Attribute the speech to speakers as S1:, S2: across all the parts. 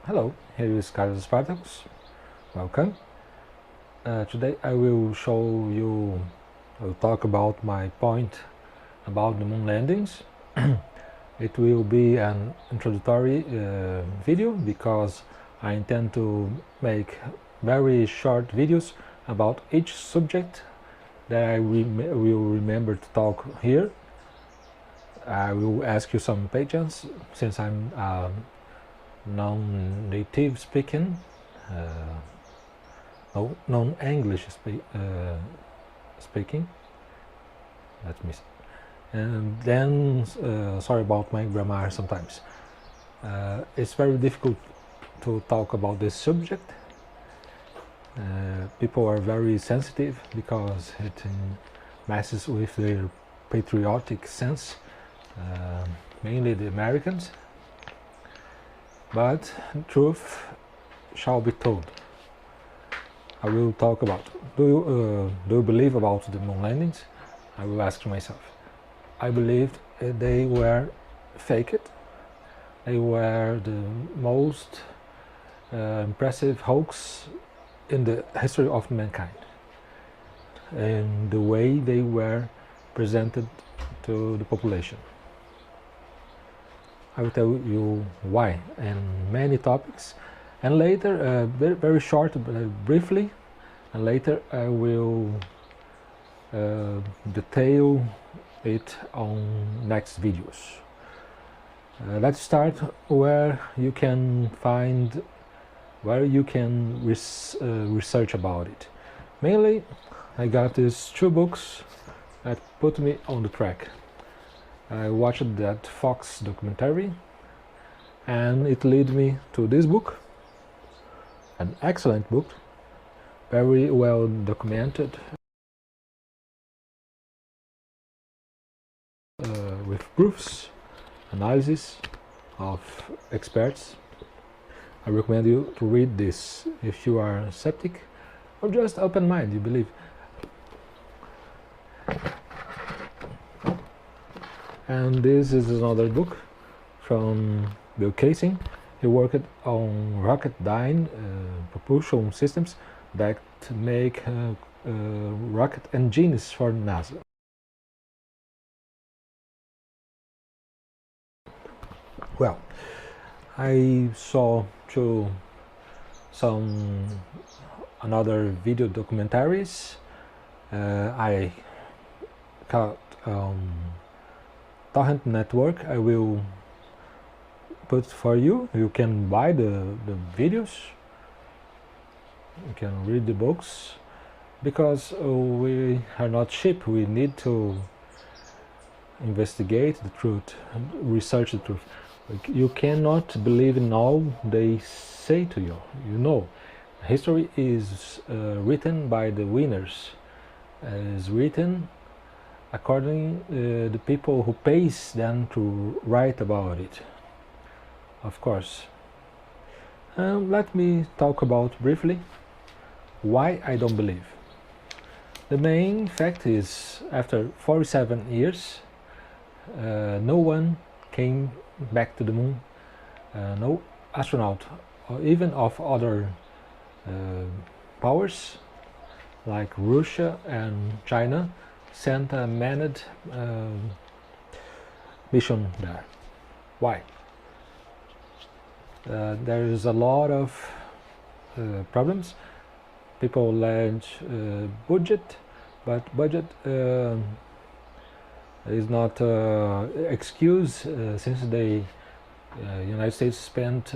S1: Hello, here is Carlos Spartacus. Welcome. Today I will talk about my point about the moon landings. It will be an introductory video because I intend to make very short videos about each subject that I will remember to talk here. I will ask you some questions since I'm non-native speaking, non-English speaking. Let me see. And then, sorry about my grammar sometimes. It's very difficult to talk about this subject. People are very sensitive because it messes with their patriotic sense, mainly the Americans. But truth shall be told. I will talk about, do you believe about the moon landings? I will ask myself. I believed they were faked. They were the most impressive hoax in the history of mankind. And the way they were presented to the population. I will tell you why and many topics, and later, very short, briefly, and later I will detail it on next videos. Let's start where you can research about it. Mainly, I got these two books that put me on the track. I watched that Fox documentary and it led me to this book, an excellent book, very well documented, with proofs, analysis of experts. I recommend you to read this if you are skeptic or just open-minded, you believe. And this is another book from Bill Casey. He worked on rocket-dyne propulsion systems that make rocket engines for NASA. Well, I saw through another video documentaries. I got torrent network. I will put for you. You can buy the videos, you can read the books, because we are not cheap. We need to investigate the truth, research the truth. You cannot believe in all they say to you. You know, history is written by the winners, is written according the people who pays them to write about it, of course. Let me talk about briefly why I don't believe. The main fact is, after 47 years, no one came back to the moon, no astronaut, or even of other powers like Russia and China sent a manned mission there. Why? There is a lot of problems. People allege budget, but budget is not excuse since the United States spent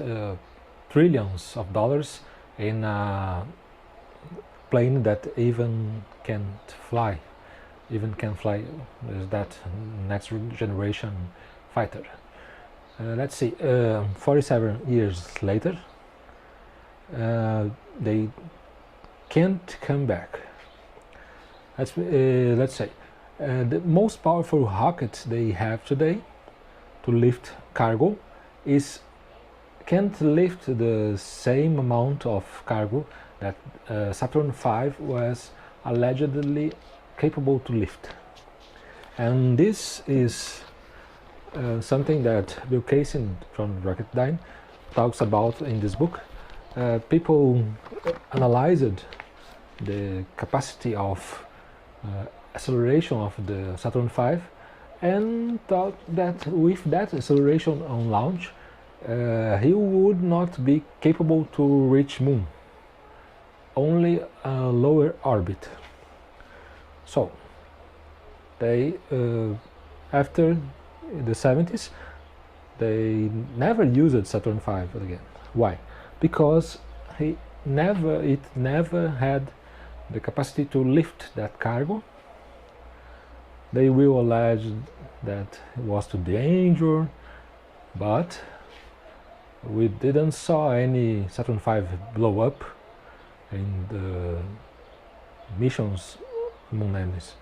S1: trillions of dollars in a plane that even can't fly. Is that next generation fighter. Let's see, 47 years later, they can't come back. Let's say the most powerful rocket they have today to lift cargo can't lift the same amount of cargo that Saturn V was allegedly capable to lift. And this is something that Bill Casey from Rocketdyne talks about in this book. People analyzed the capacity of acceleration of the Saturn V and thought that with that acceleration on launch, he would not be capable to reach Moon, only a lower orbit. So they, after the 70s, they never used Saturn V again. Why? Because it never had the capacity to lift that cargo. They will allege that it was too dangerous, but we didn't saw any Saturn V blow up in the missions moon landings.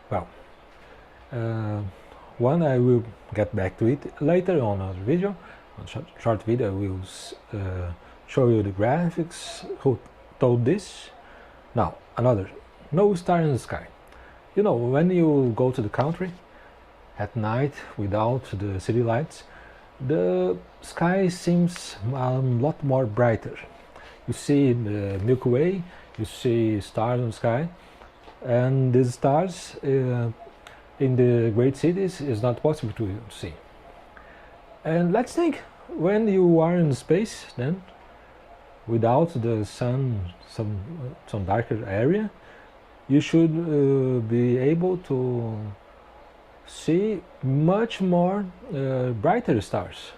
S1: Well, one I will get back to it later on a video, on short video. I will show you the graphics who told this. Now another, no star in the sky. You know, when you go to the country at night without the city lights, the sky seems a lot more brighter. You see the Milky Way, you see stars in the sky, and these stars in the great cities is not possible to see. And let's think, when you are in space, then without the sun, some darker area, you should be able to see much more brighter stars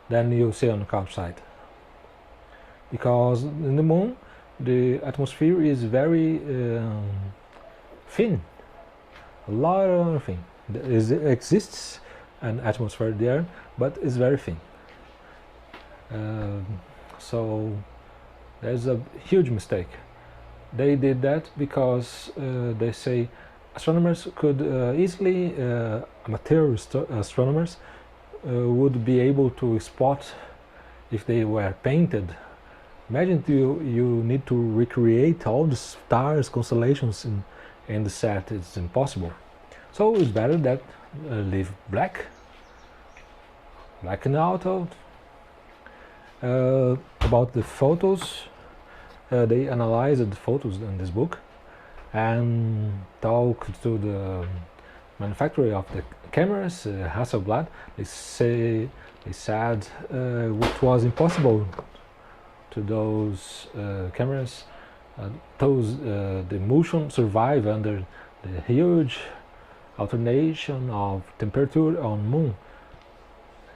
S1: than you see on the outside. Because in the moon, the atmosphere is very thin, a lot of thin. There exists an atmosphere there, but it's very thin. So there's a huge mistake. They did that because they say astronomers could easily, amateur astronomers would be able to spot if they were painted. Imagine you need to recreate all the stars, constellations in the set. It's impossible. So it's better that leave black and out. About the photos, they analyzed the photos in this book and talked to the manufacturer of the cameras, Hasselblad. They said it was impossible to those cameras. The motion survive under the huge alternation of temperature on Moon,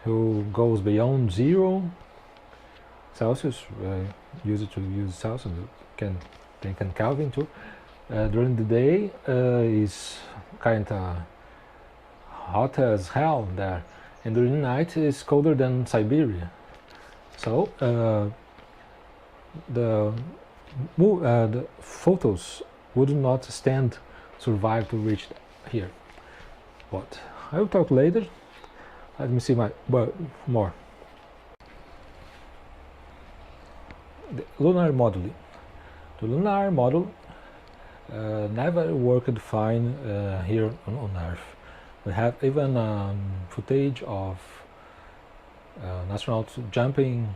S1: who goes beyond 0 Celsius. Used to use Celsius, they can Kelvin too. During the day is kinda hot as hell there, and during the night is colder than Siberia. So the photos would not survive to reach here. But I will talk later. Let me see more. The lunar modeling. The lunar model never worked fine here on Earth. We have even footage of an astronaut jumping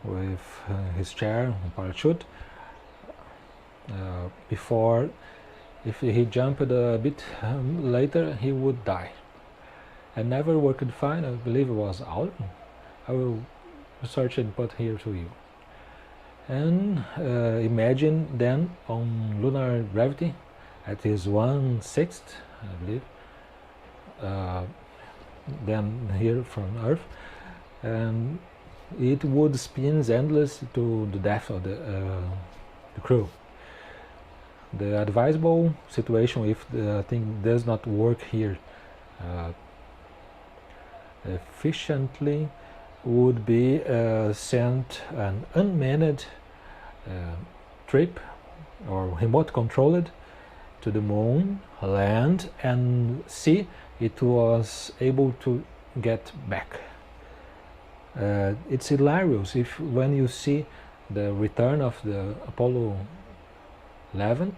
S1: with his chair and parachute. Before, if he jumped a bit later, he would die. And never worked fine. I believe it was out. I will research and put here to you. And imagine then on lunar gravity at is 1/6, I believe, then here from Earth, and it would spin endless to the death of the crew. The advisable situation if the thing does not work here efficiently would be sent an unmanned trip or remote controlled to the moon, land, and see it was able to get back. It's hilarious if when you see the return of the Apollo 11,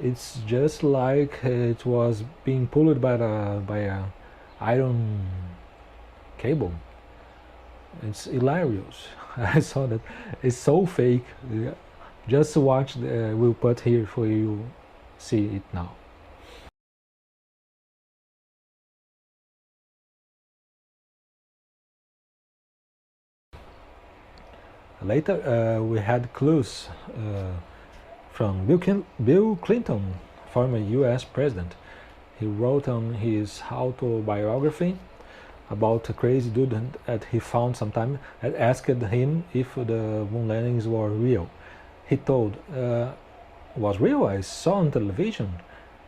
S1: it's just like it was being pulled by a iron cable. It's hilarious. I saw that. It's so fake. Just watch. We'll put here for you. See it now. Later, we had clues from Bill Clinton, former U.S. president. He wrote on his autobiography about a crazy dude that he found sometime and asked him if the moon landings were real. He told, was real, I saw on television.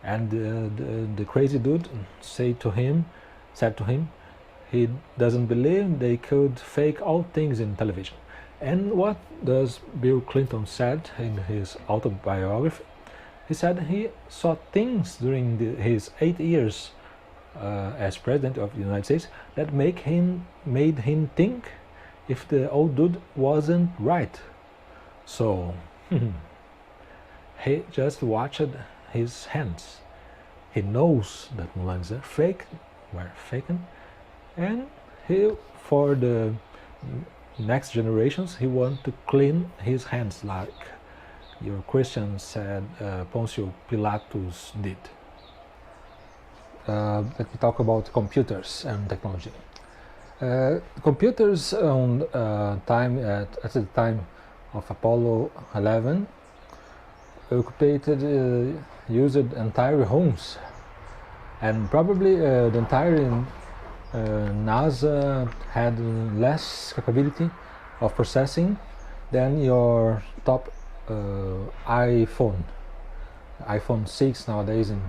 S1: And the crazy dude said to him, he doesn't believe they could fake all things in television. And what does Bill Clinton said in his autobiography? He said he saw things during his 8 years as president of the United States that made him think if the old dude wasn't right. So he just watched his hands. He knows that moon landings were faken, and for the next generations, he wants to clean his hands like your Christian said Pontius Pilatus did. Let me talk about computers and technology. Computers on at the time of Apollo 11 used entire homes, and probably the entire NASA had less capability of processing than your top iPhone 6 nowadays in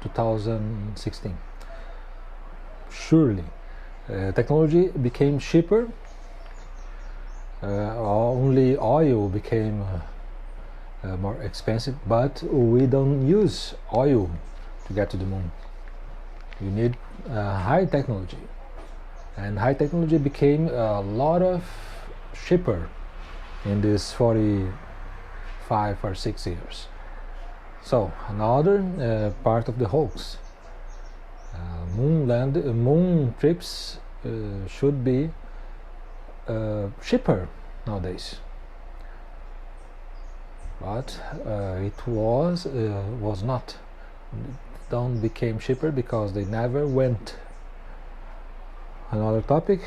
S1: 2016. Surely technology became cheaper, only oil became more expensive, but we don't use oil to get to the moon. You need high technology, and high technology became a lot of cheaper in this 45 or 6 years. So another part of the hoax, moon trips should be cheaper nowadays, but it was not. Don't became cheaper because they never went. Another topic,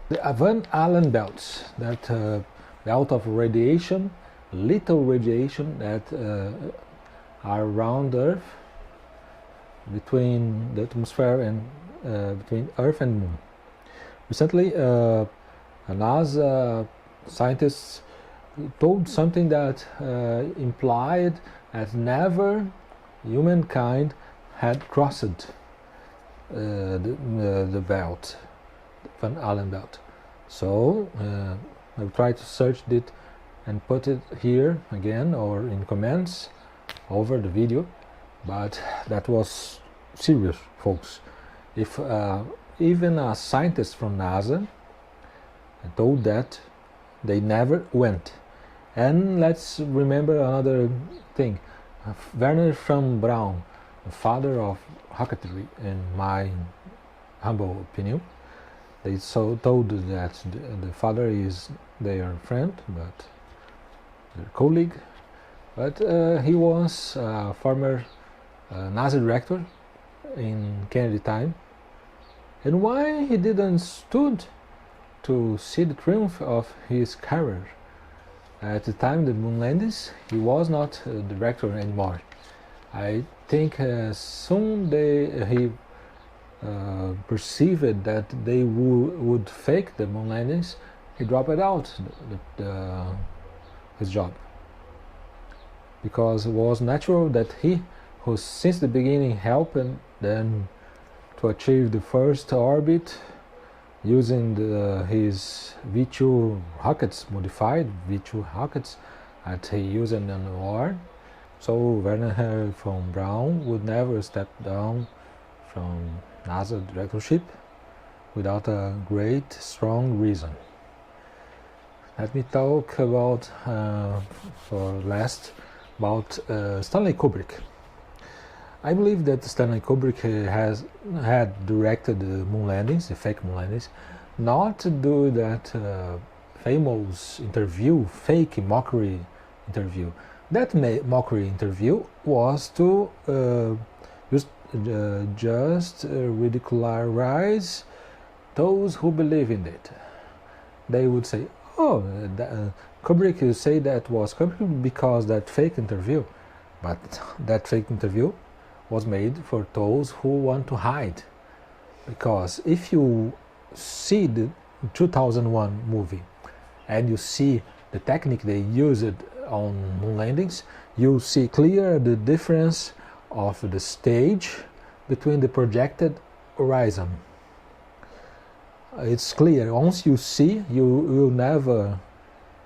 S1: the Van Allen belts, that belt of radiation, little radiation that are around Earth, between the atmosphere and between Earth and Moon. Recently, NASA scientists told something that implied that never humankind had crossed the belt, Van Allen belt. So I'll try to search it and put it here again or in comments over the video, but that was serious, folks. If even a scientist from NASA told that, they never went. And let's remember another thing. Werner von Braun, the father of rocketry, in my humble opinion, they told that the father is their friend, but their colleague, but he was a former NASA director in Kennedy time. And why he didn't stood to see the triumph of his career? At the time the moon landings, he was not a director anymore. I think soon he perceived that they would fake the moon landings. He dropped out his job, because it was natural that he, who since the beginning helped them to achieve the first orbit using his V2 rockets, modified V2 rockets that he used in the war. So Werner von Braun would never step down from NASA directorship without a great, strong reason. Let me talk about, for last, about Stanley Kubrick. I believe that Stanley Kubrick had directed the moon landings, the fake moon landings, not to do that famous interview, fake mockery interview. That mockery interview was to just ridicularize those who believe in it. They would say, oh, Kubrick, you say that was Kubrick because that fake interview. But that fake interview was made for those who want to hide. Because if you see the 2001 movie and you see the technique they used on moon landings, you see clear the difference of the stage between the projected horizon. It's clear. Once you see, you will never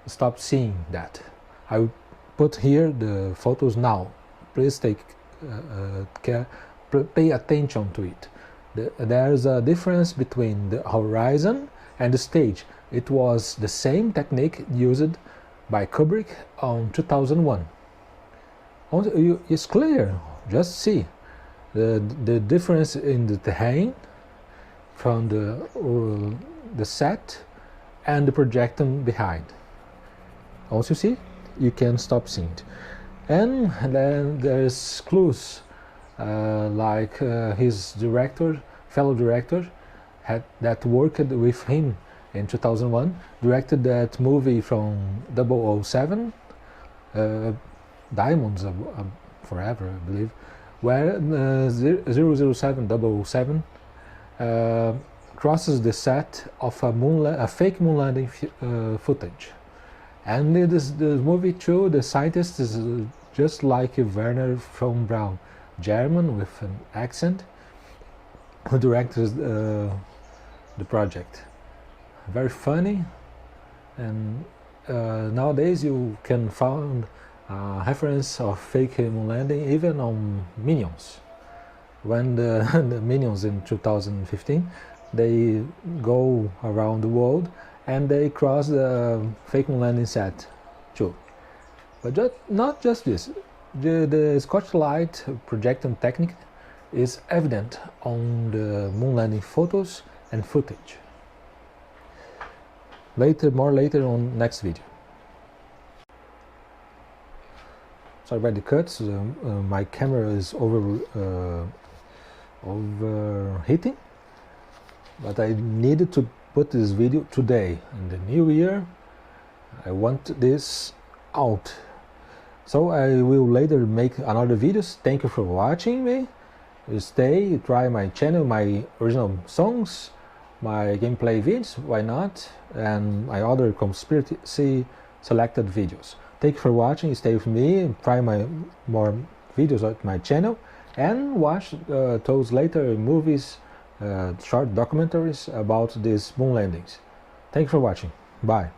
S1: stop seeing that. I will put here the photos now. Please take care, pay attention to it. There's a difference between the horizon and the stage. It was the same technique used by Kubrick on 2001. It's clear, just see the difference in the terrain from the set and the projection behind. Once you see, you can stop seeing it. And then there's clues like his fellow director that worked with him in 2001, directed that movie from 007, Diamonds Forever, I believe, where 007 crosses the set of a fake moon landing footage. And in this movie too, the scientist is just like Werner von Braun, German with an accent, who directed the project. Very funny, and nowadays you can find reference of fake moon landing even on Minions. When the Minions in 2015, they go around the world and they cross the fake moon landing set too. But not just this, the Scotch light projection technique is evident on the moon landing photos and footage. More later on next video. Sorry about the cuts, my camera is overheating, but I needed to put this video today. In the new year, I want this out. So I will later make another videos. Thank you for watching me. Try my channel, my original songs, my gameplay videos, why not, and my other conspiracy selected videos. Thank you for watching. Stay with me, try my more videos at my channel, and watch those later movies, short documentaries about these moon landings. Thank you for watching. Bye.